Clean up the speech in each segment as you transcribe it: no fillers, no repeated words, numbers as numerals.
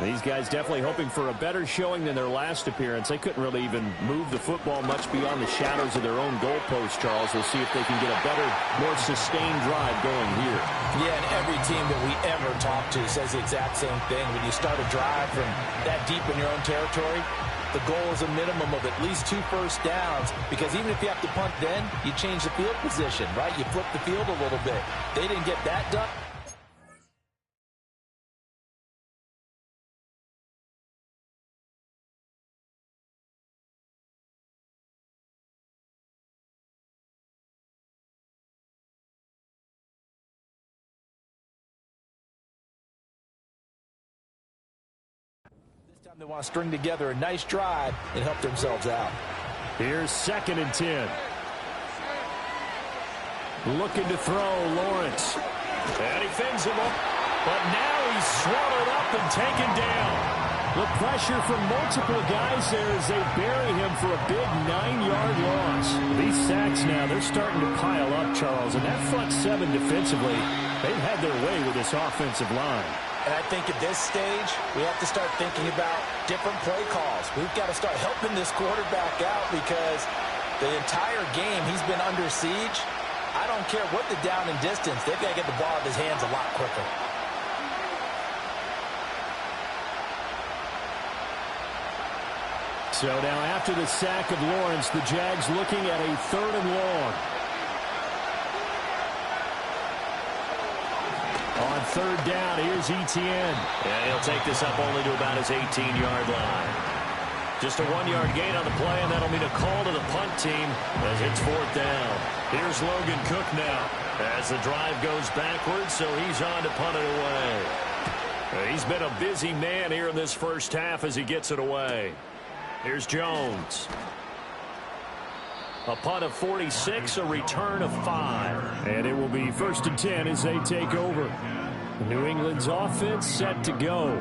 These guys definitely hoping for a better showing than their last appearance. They couldn't really even move the football much beyond the shadows of their own goalpost, Charles. We'll see if they can get a better, more sustained drive going here. Yeah, and every team that we ever talk to says the exact same thing. When you start a drive from that deep in your own territory, the goal is a minimum of at least 2 first downs, because even if you have to punt then, you change the field position, right? You flip the field a little bit. They didn't get that done. They want to string together a nice drive and help themselves out. Here's 2nd and 10. Looking to throw, Lawrence. And he fins him up. But now he's swallowed up and taken down. The pressure from multiple guys there as they bury him for a big 9-yard loss. These sacks now, they're starting to pile up, Charles. And that front 7 defensively, they've had their way with this offensive line. And I think at this stage, we have to start thinking about different play calls. We've got to start helping this quarterback out, because the entire game he's been under siege. I don't care what the down and distance. They've got to get the ball out of his hands a lot quicker. So now after the sack of Lawrence, the Jags looking at a 3rd and long. On 3rd down, here's Etienne. And he'll take this up only to about his 18-yard line. Just a 1-yard gain on the play, and that'll mean a call to the punt team as it's 4th down. Here's Logan Cook now as the drive goes backwards, so he's on to punt it away. He's been a busy man here in this first half as he gets it away. Here's Jones. A punt of 46, a return of 5. And it will be 1st and 10 as they take over. New England's offense set to go.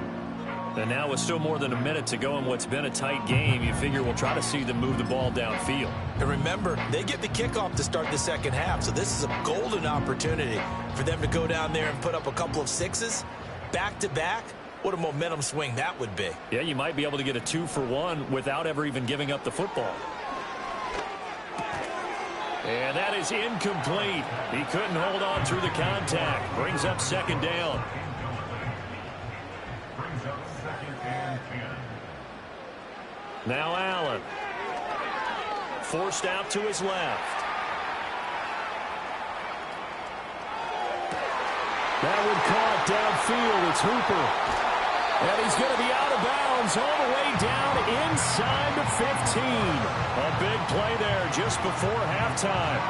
And now with still more than a minute to go in what's been a tight game, you figure we'll try to see them move the ball downfield. And remember, they get the kickoff to start the second half, so this is a golden opportunity for them to go down there and put up a couple of 6s back-to-back. What a momentum swing that would be. Yeah, you might be able to get a 2-for-1 without ever even giving up the football. And that is incomplete. He couldn't hold on through the contact. Brings up 2nd down. Now Allen. Forced out to his left. That would caught downfield. It's Hooper. And he's going to be out of bounds all the way down inside the 15. A big play there just before halftime.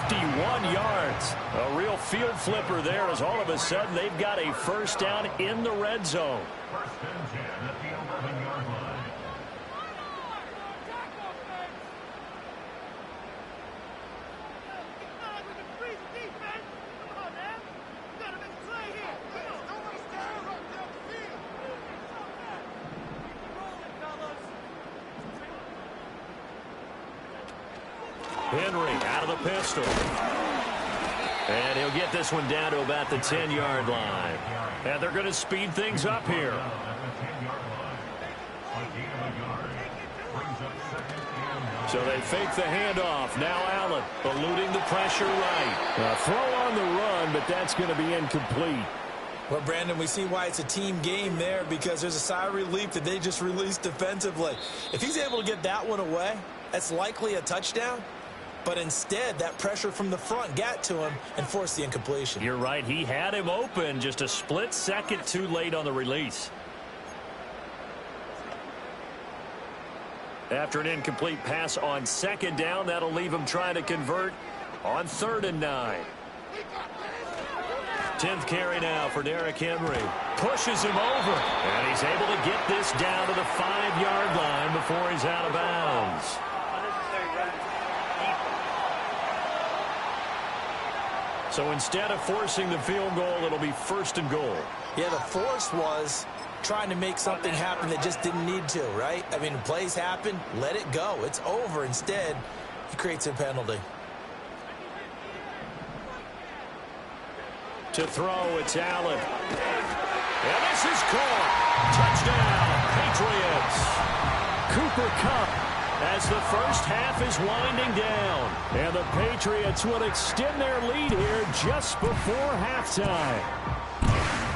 51 yards. A real field flipper there as all of a sudden they've got a 1st down in the red zone. 1st and 10 at the 11-yard line. Henry out of the pistol. And he'll get this one down to about the 10-yard line. And they're going to speed things up here. So they fake the handoff. Now Allen eluding the pressure right. A throw on the run, but that's going to be incomplete. Well, Brandon, we see why it's a team game there, because there's a sigh of relief that they just released defensively. If he's able to get that one away, that's likely a touchdown. But instead, that pressure from the front got to him and forced the incompletion. You're right. He had him open, just a split second too late on the release. After an incomplete pass on 2nd down, that'll leave him trying to convert on 3rd and 9. 10th carry now for Derrick Henry. Pushes him over. And he's able to get this down to the 5-yard line before he's out of bounds. So instead of forcing the field goal, it'll be 1st and goal. Yeah, the force was trying to make something happen that just didn't need to, right? I mean, plays happen, let it go. It's over. Instead, he creates a penalty. To throw, it's Allen. And this is caught. Touchdown. Cooper Kupp as the first half is winding down. And the Patriots will extend their lead here just before halftime.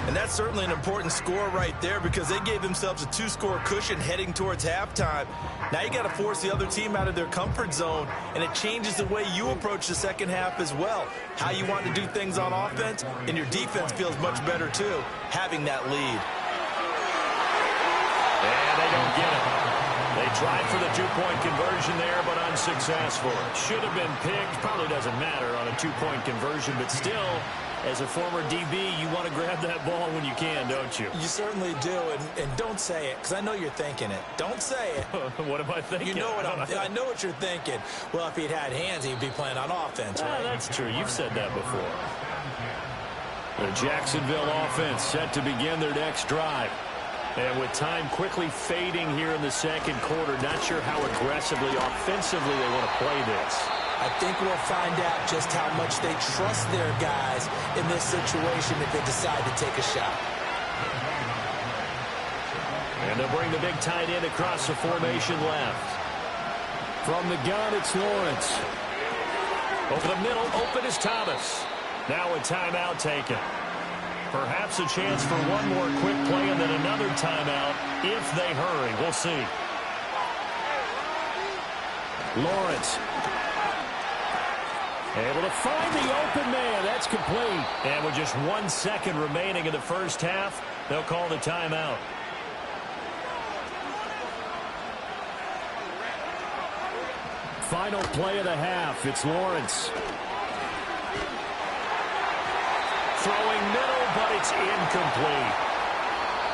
And that's certainly an important score right there because they gave themselves a 2-score cushion heading towards halftime. Now you got to force the other team out of their comfort zone, and it changes the way you approach the second half as well. How you want to do things on offense, and your defense feels much better too, having that lead. And they don't get it. They tried for the two-point conversion there, but unsuccessful. Should have been picked. Probably doesn't matter on a two-point conversion, but still, as a former DB, you want to grab that ball when you can, don't you? You certainly do, and don't say it, because I know you're thinking it. Don't say it. What am I thinking? You know what I know what you're thinking. Well, if he'd had hands, he'd be playing on offense, right? That's true. You've said that before. The Jacksonville offense set to begin their next drive. And with time quickly fading here in the second quarter, not sure how aggressively, offensively they want to play this. I think we'll find out just how much they trust their guys in this situation if they decide to take a shot. And they'll bring the big tight end across the formation left. From the gun, it's Lawrence. Over the middle, open is Thomas. Now a timeout taken. Perhaps a chance for one more quick play and then another timeout if they hurry. We'll see. Lawrence. Able to find the open man. That's complete. And with just 1 second remaining in the first half, they'll call the timeout. Final play of the half. It's Lawrence. Throwing middle, but it's incomplete.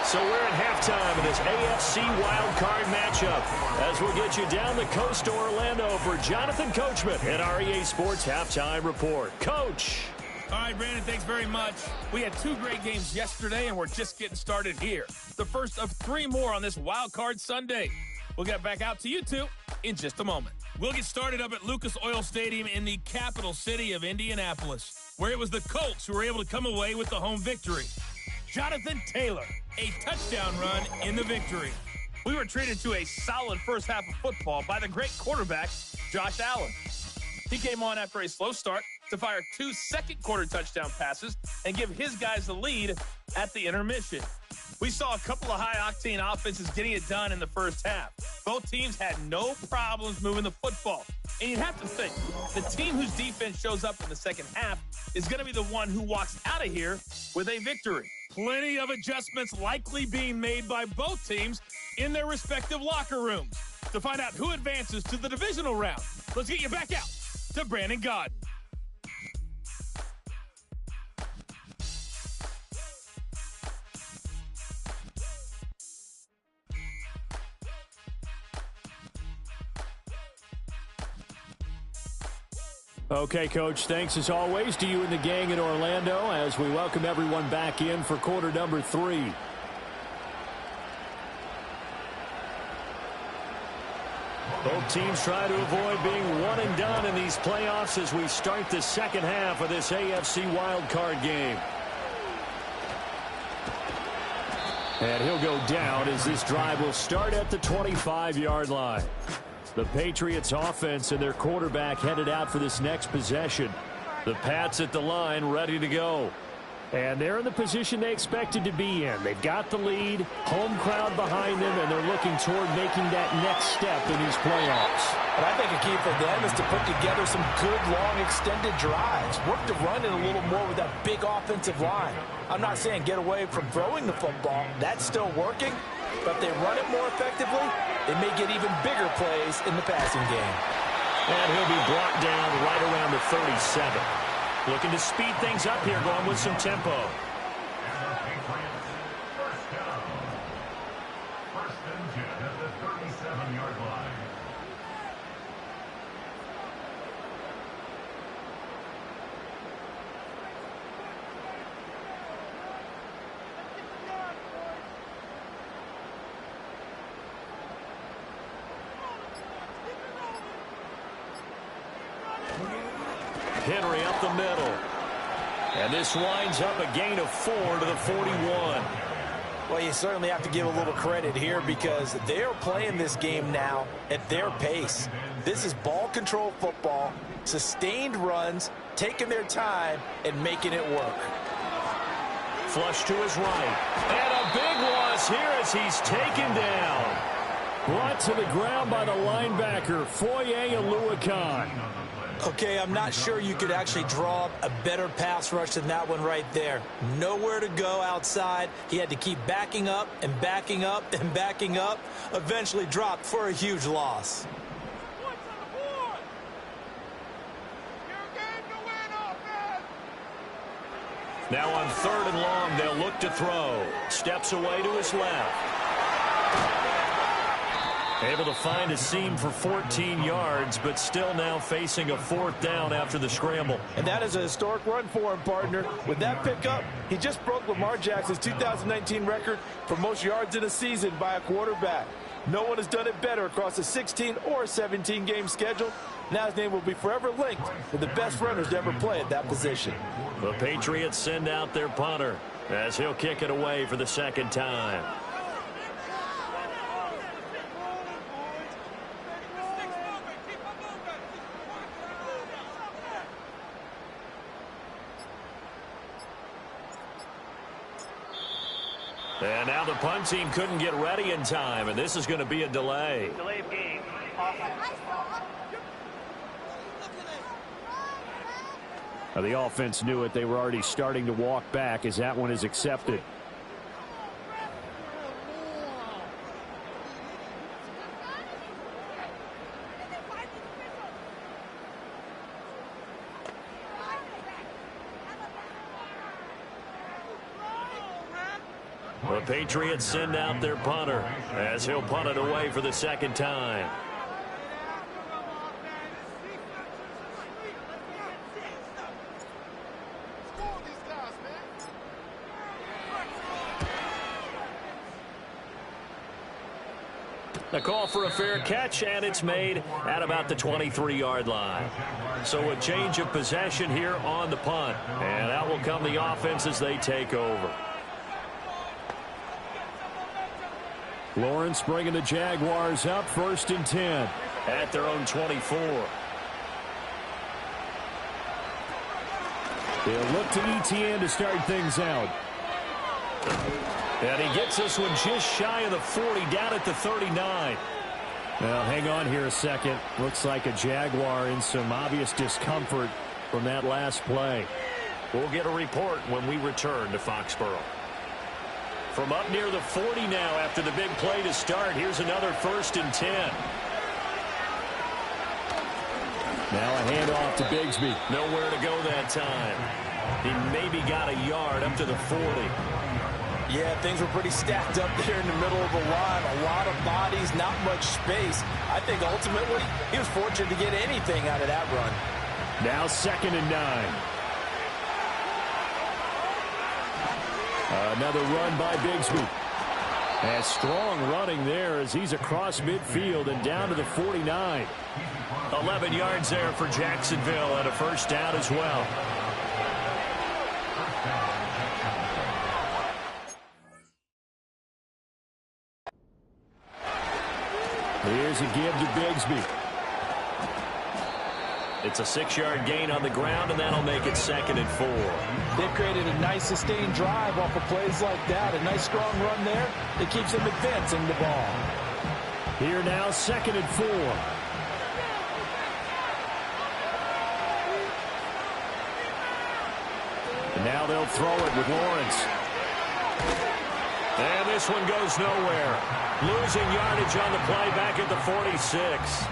So we're at halftime in this AFC wildcard matchup as we'll get you down the coast to Orlando for Jonathan Coachman at our EA Sports Halftime Report. Coach. All right, Brandon, thanks very much. We had 2 great games yesterday, and we're just getting started here. The first of 3 more on this wildcard Sunday. We'll get back out to you two in just a moment. We'll get started up at Lucas Oil Stadium in the capital city of Indianapolis, where it was the Colts who were able to come away with the home victory. Jonathan Taylor, a touchdown run in the victory. We were treated to a solid first half of football by the great quarterback, Josh Allen. He came on after a slow start to fire 2 second-quarter touchdown passes and give his guys the lead at the intermission. We saw a couple of high-octane offenses getting it done in the first half. Both teams had no problems moving the football. And you'd have to think, the team whose defense shows up in the second half is going to be the one who walks out of here with a victory. Plenty of adjustments likely being made by both teams in their respective locker rooms. To find out who advances to the divisional round, let's get you back out to Brandon Gaudin. Okay, Coach, thanks as always to you and the gang in Orlando as we welcome everyone back in for quarter number 3. Both teams try to avoid being one and done in these playoffs as we start the second half of this AFC wildcard game. And he'll go down as this drive will start at the 25-yard line. The Patriots offense and their quarterback headed out for this next possession. The Pats at the line ready to go. And they're in the position they expected to be in. They've got the lead, home crowd behind them, and they're looking toward making that next step in these playoffs. But I think a key for them is to put together some good, long, extended drives. Work to run it a little more with that big offensive line. I'm not saying get away from throwing the football. That's still working. But if they run it more effectively, they may get even bigger plays in the passing game. And he'll be brought down right around the 37. Looking to speed things up here, going with some tempo. First and 10 at the 37-yard line. Henry up the middle. And this winds up a gain of 4 to the 41. Well, you certainly have to give a little credit here because they're playing this game now at their pace. This is ball control football, sustained runs, taking their time, and making it work. Flush to his right. And a big loss here as he's taken down. Brought to the ground by the linebacker, Foye Aluakan. Okay, I'm not sure you could actually draw a better pass rush than that one right there. Nowhere to go outside. He had to keep backing up and backing up and backing up. Eventually dropped for a huge loss. Now on 3rd and long, they'll look to throw. Steps away to his left. Able to find a seam for 14 yards, but still now facing a 4th down after the scramble. And that is a historic run for him, partner. With that pickup, he just broke Lamar Jackson's 2019 record for most yards in a season by a quarterback. No one has done it better across a 16 or 17-game schedule. Now his name will be forever linked with the best runners to ever play at that position. The Patriots send out their punter as he'll kick it away for the 2nd time. And now the punt team couldn't get ready in time, and this is going to be a delay. Delay of game. Now the offense knew it. They were already starting to walk back as that one is accepted. The Patriots send out their punter as he'll punt it away for the 2nd time. The call for a fair catch, and it's made at about the 23-yard line. So a change of possession here on the punt, and out will come the offense as they take over. Lawrence bringing the Jaguars up, 1st and 10. At their own 24. They'll look to ETN to start things out. And he gets this one just shy of the 40, down at the 39. Well, hang on here a second. Looks like a Jaguar in some obvious discomfort from that last play. We'll get a report when we return to Foxborough. From up near the 40 now after the big play to start. Here's another 1st and 10. Now a handoff to Bigsby. Nowhere to go that time. He maybe got a yard up to the 40. Yeah, things were pretty stacked up there in the middle of the line. A lot of bodies, not much space. I think ultimately he was fortunate to get anything out of that run. Now 2nd and 9. Another run by Bigsby. And strong running there as he's across midfield and down to the 49. 11 yards there for Jacksonville and a 1st down as well. Here's a give to Bigsby. It's a 6-yard gain on the ground, and that'll make it 2nd and 4. They've created a nice sustained drive off of plays like that. A nice strong run there that keeps them advancing the ball. Here now, 2nd and 4. And now they'll throw it with Lawrence. And this one goes nowhere. Losing yardage on the play back at the 46.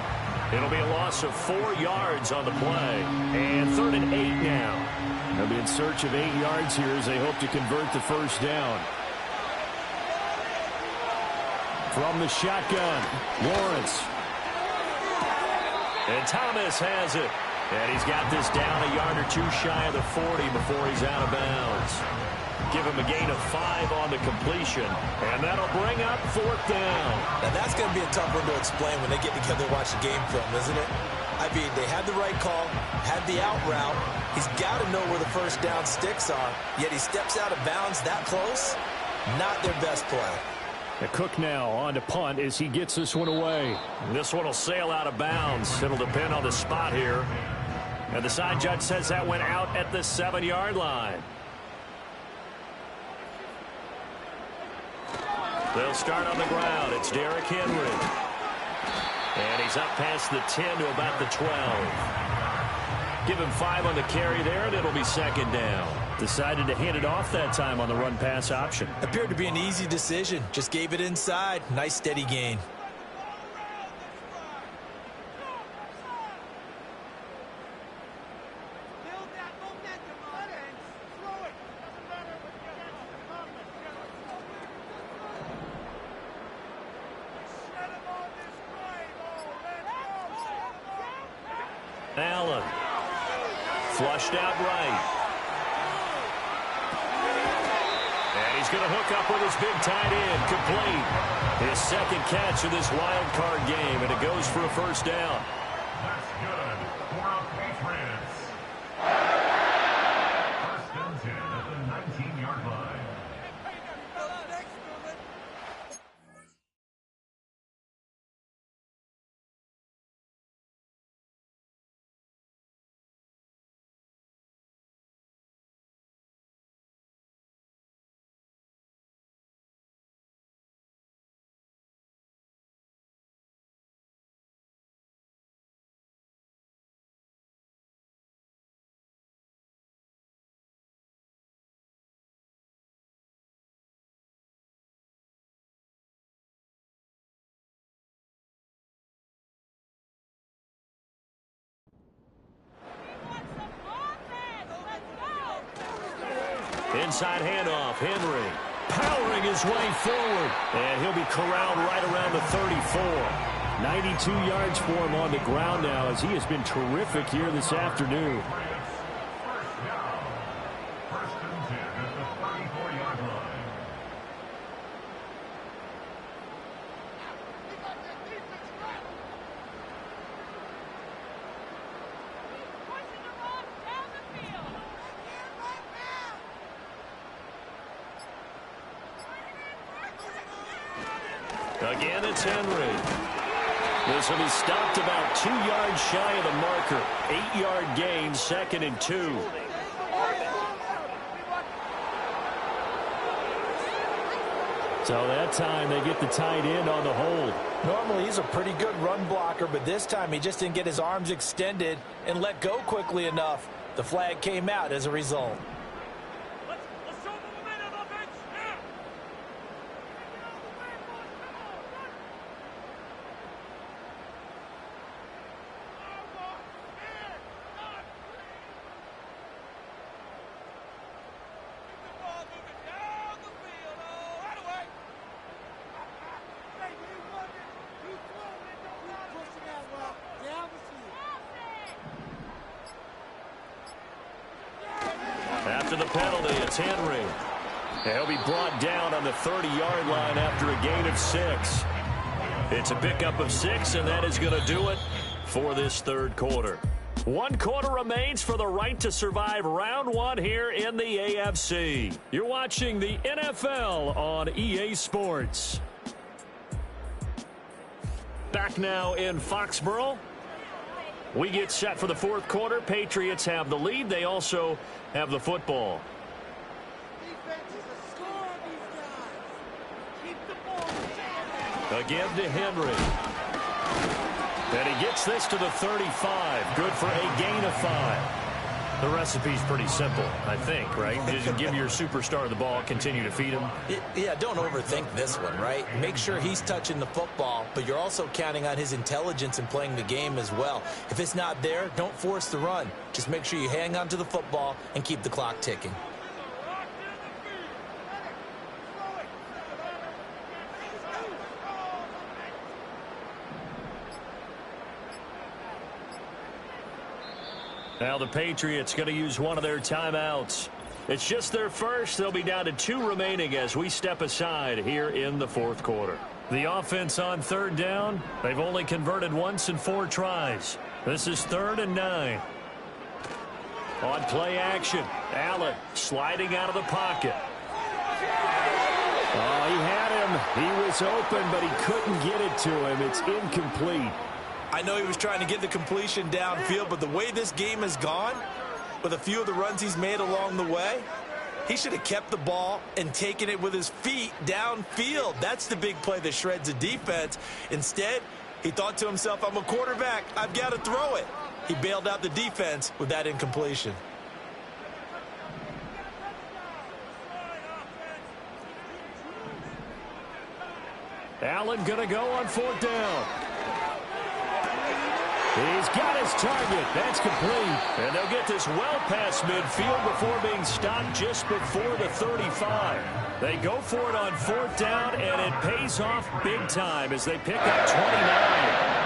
It'll be a loss of 4 yards on the play. And 3rd and 8 now. They'll be in search of 8 yards here as they hope to convert the 1st down. From the shotgun, Lawrence. And Thomas has it. And he's got this down a yard or 2 shy of the 40 before he's out of bounds. Give him a gain of 5 on the completion. And that'll bring up 4th down. Now that's going to be a tough one to explain when they get together and watch the game film, isn't it? I mean, they had the right call, had the out route. He's got to know where the 1st down sticks are, yet he steps out of bounds that close. Not their best play. Cook now on to punt as he gets this one away. This one will sail out of bounds. It'll depend on the spot here. And the side judge says that went out at the 7-yard line. They'll start on the ground. It's Derrick Henry. And he's up past the 10 to about the 12. Give him 5 on the carry there, and it'll be second down. Decided to hand it off that time on the run-pass option. Appeared to be an easy decision. Just gave it inside. Nice steady gain. Allen. Flushed out right. And he's going to hook up with his big tight end. Complete. His second catch of this wild card game, and it goes for a first down. That's good for the Patriots. First and 10 at the 19-yard line. Inside handoff, Henry powering his way forward. And he'll be corralled right around the 34. 92 yards for him on the ground now as he has been terrific here this afternoon. First and 10 at the 34-yard line. Again, it's Henry. This will be stopped about 2 yards shy of the marker. 8-yard gain, 2nd and 2. So that time they get the tight end on the hold. Normally he's a pretty good run blocker, but this time he just didn't get his arms extended and let go quickly enough. The flag came out as a result. After the penalty, it's Henry. He'll be brought down on the 30-yard line after a gain of 6. It's a pickup of 6, and that is going to do it for this third quarter. 1 quarter remains for the right to survive round 1 here in the AFC. You're watching the NFL on EA Sports. Back now in Foxborough. We get set for the fourth quarter. Patriots have the lead. They also have the football. Again to Henry. And he gets this to the 35. Good for a gain of 5. The recipe's pretty simple, I think, right? Just give your superstar the ball, continue to feed him. Yeah, don't overthink this one, right? Make sure he's touching the football, but you're also counting on his intelligence in playing the game as well. If it's not there, don't force the run. Just make sure you hang on to the football and keep the clock ticking. Now the Patriots going to use one of their timeouts. It's just their first. They'll be down to 2 remaining as we step aside here in the fourth quarter. The offense on third down. They've only converted once in 4 tries. This is 3rd and 9. On play action, Allen sliding out of the pocket. Oh, he had him. He was open, but he couldn't get it to him. It's incomplete. I know he was trying to get the completion downfield, but the way this game has gone, with a few of the runs he's made along the way, he should have kept the ball and taken it with his feet downfield. That's the big play that shreds a defense. Instead, he thought to himself, I'm a quarterback. I've got to throw it. He bailed out the defense with that incompletion. Allen going to go on 4th down. He's got his target. That's complete. And they'll get this well past midfield before being stopped just before the 35. They go for it on 4th down, and it pays off big time as they pick up 29.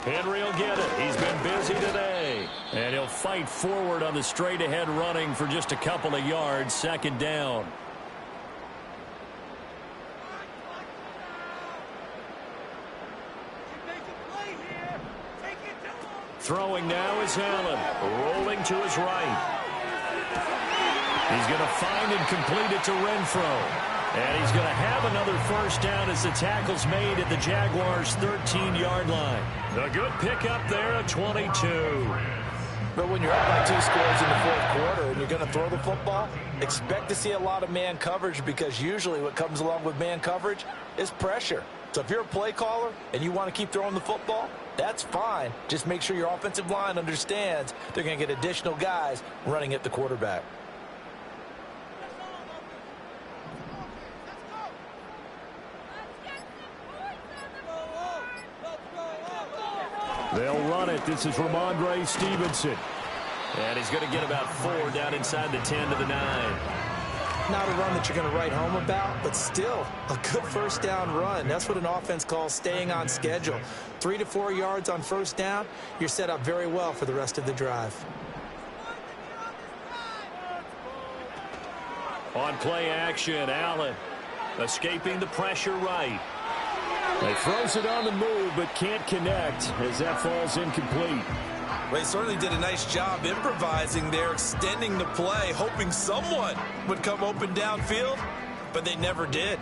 Henry will get it. He's been busy today. And he'll fight forward on the straight-ahead running for just a couple of yards. 2nd down. Throwing now is Allen. Rolling to his right. He's going to find and complete it to Renfro. And he's going to have another 1st down as the tackle's made at the Jaguars' 13-yard line. A good pickup there at 22. But when you're up by 2 scores in the 4th quarter and you're going to throw the football, expect to see a lot of man coverage, because usually what comes along with man coverage is pressure. So if you're a play caller and you want to keep throwing the football, that's fine. Just make sure your offensive line understands they're going to get additional guys running at the quarterback. They'll run it. This is Ramondre Stevenson. And he's going to get about 4 down inside the 10 to the 9. Not a run that you're going to write home about, but still a good 1st down run. That's what an offense calls staying on schedule. 3 to 4 yards on 1st down, you're set up very well for the rest of the drive. On play action, Allen escaping the pressure right. He throws it on the move, but can't connect as that falls incomplete. Well, he certainly did a nice job improvising there, extending the play, hoping someone would come open downfield, but they never did.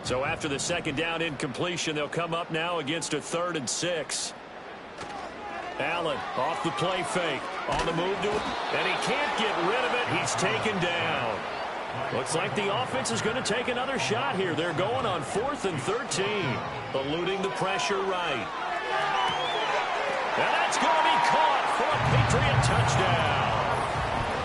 So after the 2nd down incompletion, they'll come up now against a 3rd and 6. Allen off the play fake, on the move to it, and he can't get rid of it. He's taken down. Looks like the offense is going to take another shot here. They're going on 4th and 13, eluding the pressure right. And that's going to be caught for a Patriot touchdown.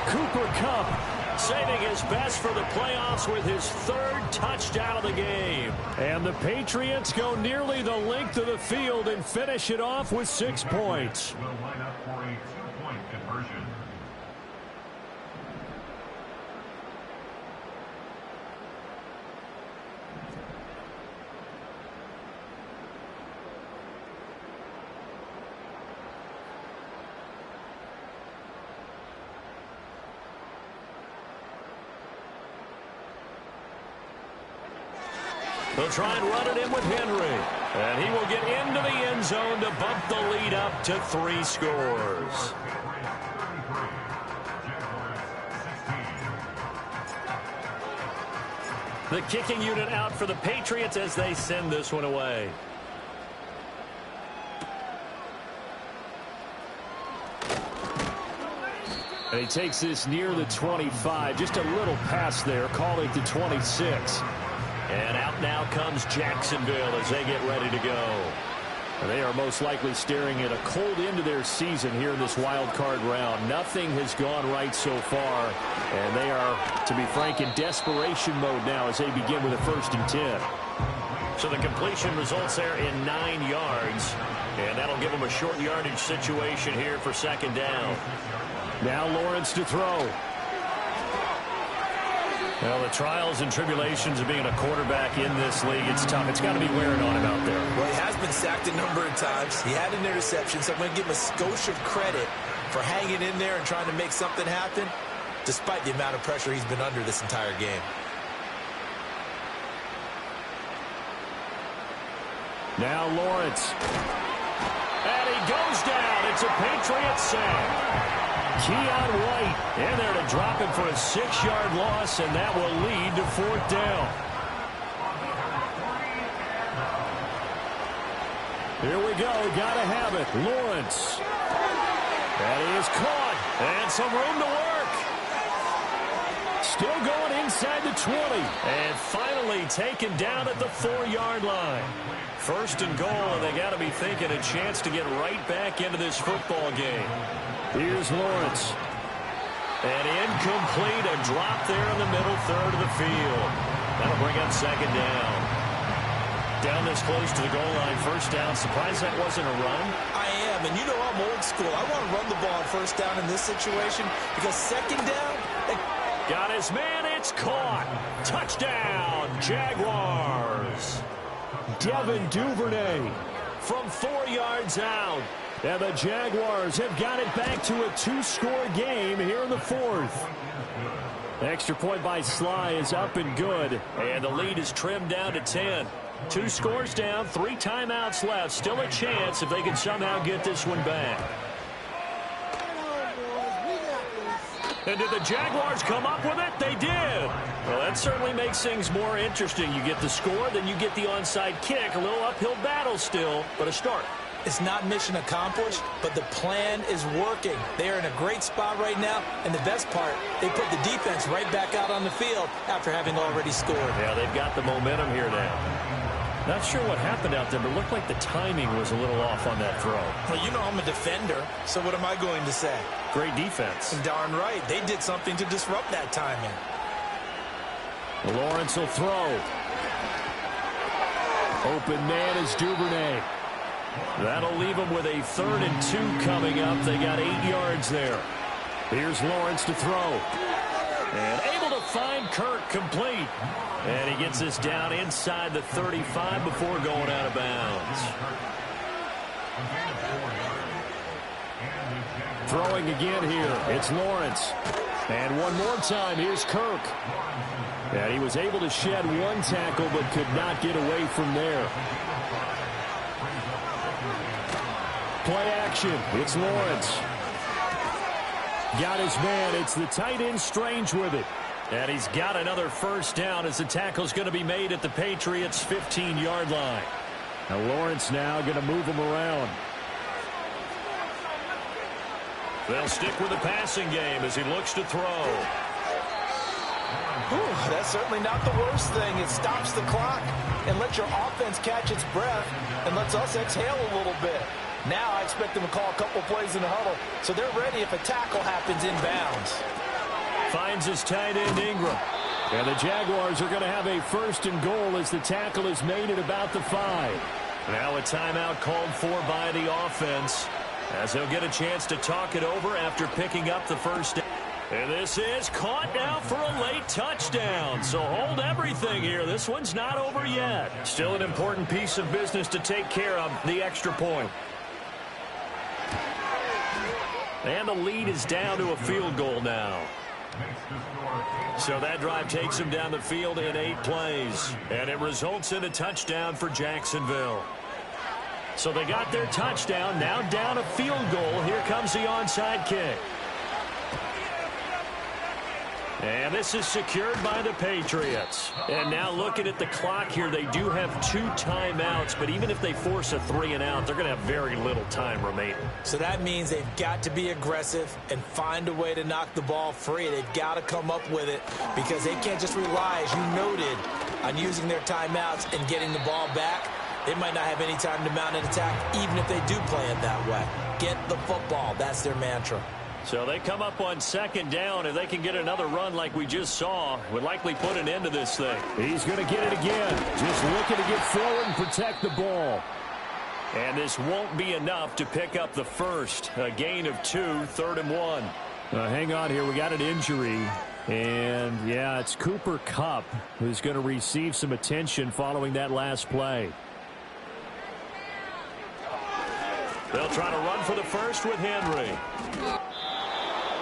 Cooper Kupp saving his best for the playoffs with his 3rd touchdown of the game. And the Patriots go nearly the length of the field and finish it off with 6 points. Will line up for a 2-point conversion. They'll try and run it in with Henry. And he will get into the end zone to bump the lead up to 3 scores. The kicking unit out for the Patriots as they send this one away. And he takes this near the 25. Just a little pass there. Call it the 26. And out now comes Jacksonville as they get ready to go. And they are most likely staring at a cold end to their season here in this wild card round. Nothing has gone right so far. And they are, to be frank, in desperation mode now as they begin with a 1st and 10. So the completion results there in 9 yards. And that'll give them a short yardage situation here for 2nd down. Now Lawrence to throw. Well, the trials and tribulations of being a quarterback in this league, it's tough. It's got to be wearing on him out there. Well, he has been sacked a number of times. He had an interception, so I'm going to give him a skosh of credit for hanging in there and trying to make something happen, despite the amount of pressure he's been under this entire game. Now Lawrence. And he goes down. It's a Patriot sack. Keon White in there to drop him for a 6-yard loss, and that will lead to 4th down. Here we go. Got to have it. Lawrence. And he is caught. And some room to work. Still going inside the 20. And finally taken down at the 4-yard line. 1st and goal, and they got to be thinking a chance to get right back into this football game. Here's Lawrence. And incomplete. A drop there in the middle third of the field. That'll bring up 2nd down. Down this close to the goal line, 1st down. Surprised that wasn't a run? I am, and you know I'm old school. I want to run the ball on 1st down in this situation because 2nd down... Got his man. It's caught. Touchdown, Jaguars. Devin Duvernay from 4 yards out. And the Jaguars have got it back to a 2-score game here in the 4th. Extra point by Sly is up and good. And the lead is trimmed down to 10. 2 scores down, 3 timeouts left. Still a chance if they can somehow get this one back. And did the Jaguars come up with it? They did. Well, that certainly makes things more interesting. You get the score, then you get the onside kick. A little uphill battle still, but a start. It's not mission accomplished, but the plan is working. They are in a great spot right now, and the best part, they put the defense right back out on the field after having already scored. Yeah, they've got the momentum here now. Not sure what happened out there, but it looked like the timing was a little off on that throw. Well, you know I'm a defender, so what am I going to say? Great defense. And darn right, they did something to disrupt that timing. Lawrence will throw. Open man is Duvernay. That'll leave them with a 3rd and 2 coming up. They got 8 yards there. Here's Lawrence to throw. And able to find Kirk complete. And he gets this down inside the 35 before going out of bounds. Throwing again here. It's Lawrence. And one more time, here's Kirk. And he was able to shed 1 tackle but could not get away from there. Play action. It's Lawrence. Got his man. It's the tight end Strange with it. And he's got another 1st down as the tackle's going to be made at the Patriots' 15-yard line. Now Lawrence now going to move him around. They'll stick with the passing game as he looks to throw. Ooh, that's certainly not the worst thing. It stops the clock and lets your offense catch its breath and lets us exhale a little bit. Now I expect them to call a couple plays in the huddle, so they're ready if a tackle happens inbounds. Finds his tight end Ingram. And the Jaguars are going to have a 1st and goal as the tackle is made at about the 5. Now a timeout called for by the offense as they'll get a chance to talk it over after picking up the 1st down. And this is caught now for a late touchdown. So hold everything here. This one's not over yet. Still an important piece of business to take care of, the extra point. And the lead is down to a field goal now. So that drive takes him down the field in 8 plays. And it results in a touchdown for Jacksonville. So they got their touchdown, now down a field goal. Here comes the onside kick. And this is secured by the Patriots. And now looking at the clock here, they do have 2 timeouts, but even if they force a 3-and-out, they're going to have very little time remaining. So that means they've got to be aggressive and find a way to knock the ball free. They've got to come up with it because they can't just rely, as you noted, on using their timeouts and getting the ball back. They might not have any time to mount an attack, even if they do play it that way. Get the football. That's their mantra. So they come up on 2nd down. If they can get another run like we just saw, would likely put an end to this thing. He's going to get it again. Just looking to get forward and protect the ball. And this won't be enough to pick up the 1st. A gain of 2, 3rd and 1. Hang on here. We got an injury. And, yeah, it's Cooper Kupp who's going to receive some attention following that last play. They'll try to run for the first with Henry.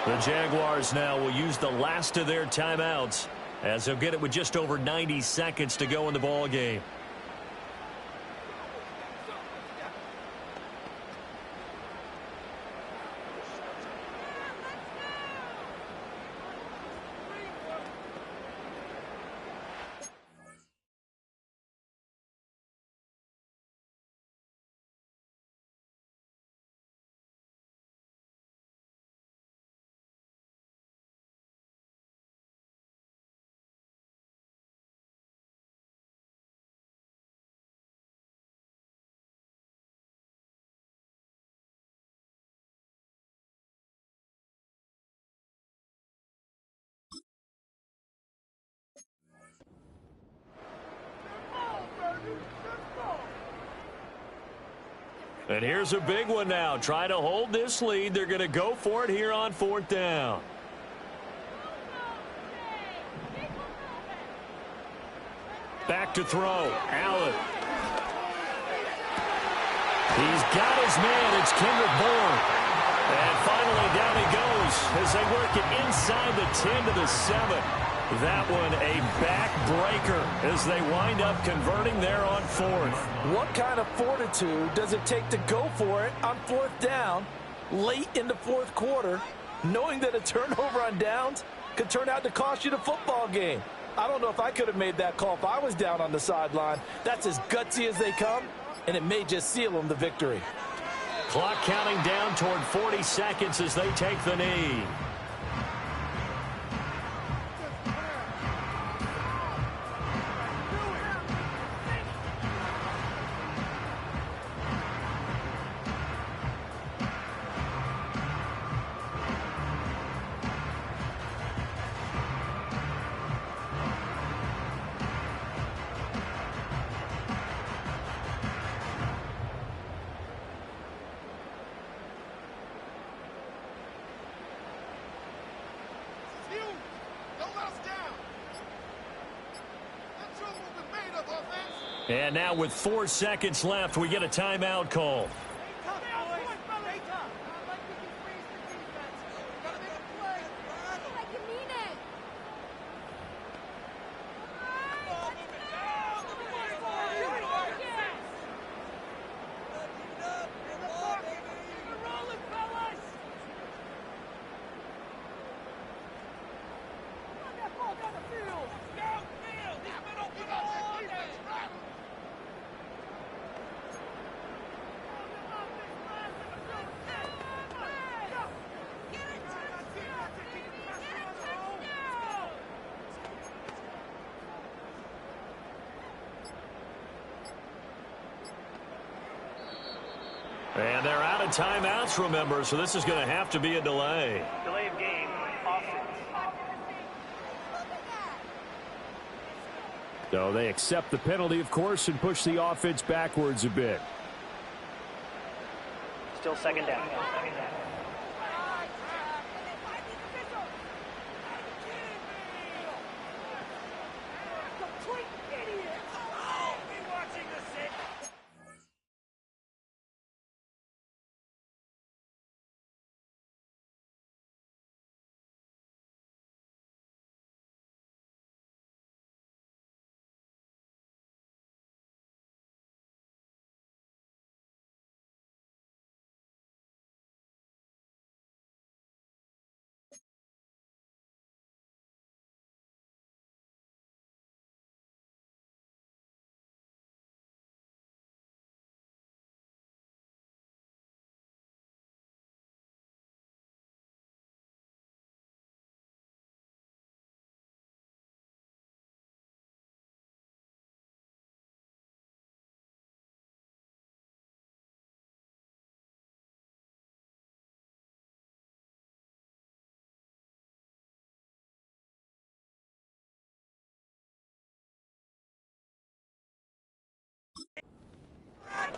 The Jaguars now will use the last of their timeouts as they'll get it with just over 90 seconds to go in the ball game. And here's a big one now. Trying to hold this lead. They're going to go for it here on 4th down. Back to throw. Allen. He's got his man. It's Kendrick Bourne. And finally down he goes as they work it inside the 10 to the 7. That one a backbreaker as they wind up converting there on 4th. What kind of fortitude does it take to go for it on 4th down late in the 4th quarter, knowing that a turnover on downs could turn out to cost you the football game? I don't know if I could have made that call if I was down on the sideline. That's as gutsy as they come, and it may just seal them the victory. Clock counting down toward 40 seconds as they take the knee. And now with 4 seconds left, we get a timeout call. And they're out of timeouts, remember, so this is going to have to be a delay. Delay of game, offense. So they accept the penalty, of course, and push the offense backwards a bit. Still second down.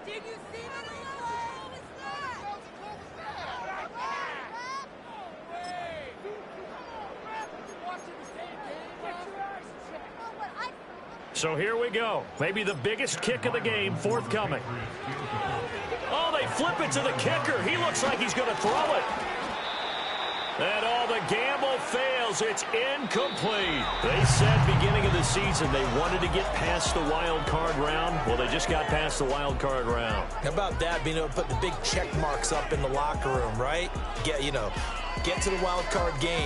Did you see the replay? What was that? No way! Come on, ref! You're watching the same game, Get your eyes checked. Oh, but So here we go. Maybe the biggest kick of the game forthcoming. Oh, they flip it to the kicker. He looks like he's going to throw it. And all the gamble fails. It's incomplete. They said beginning of the season they wanted to get past the wild card round. Well, they just got past the wild card round. How about that, being able to put the big check marks up in the locker room, right? Get to the wild card game.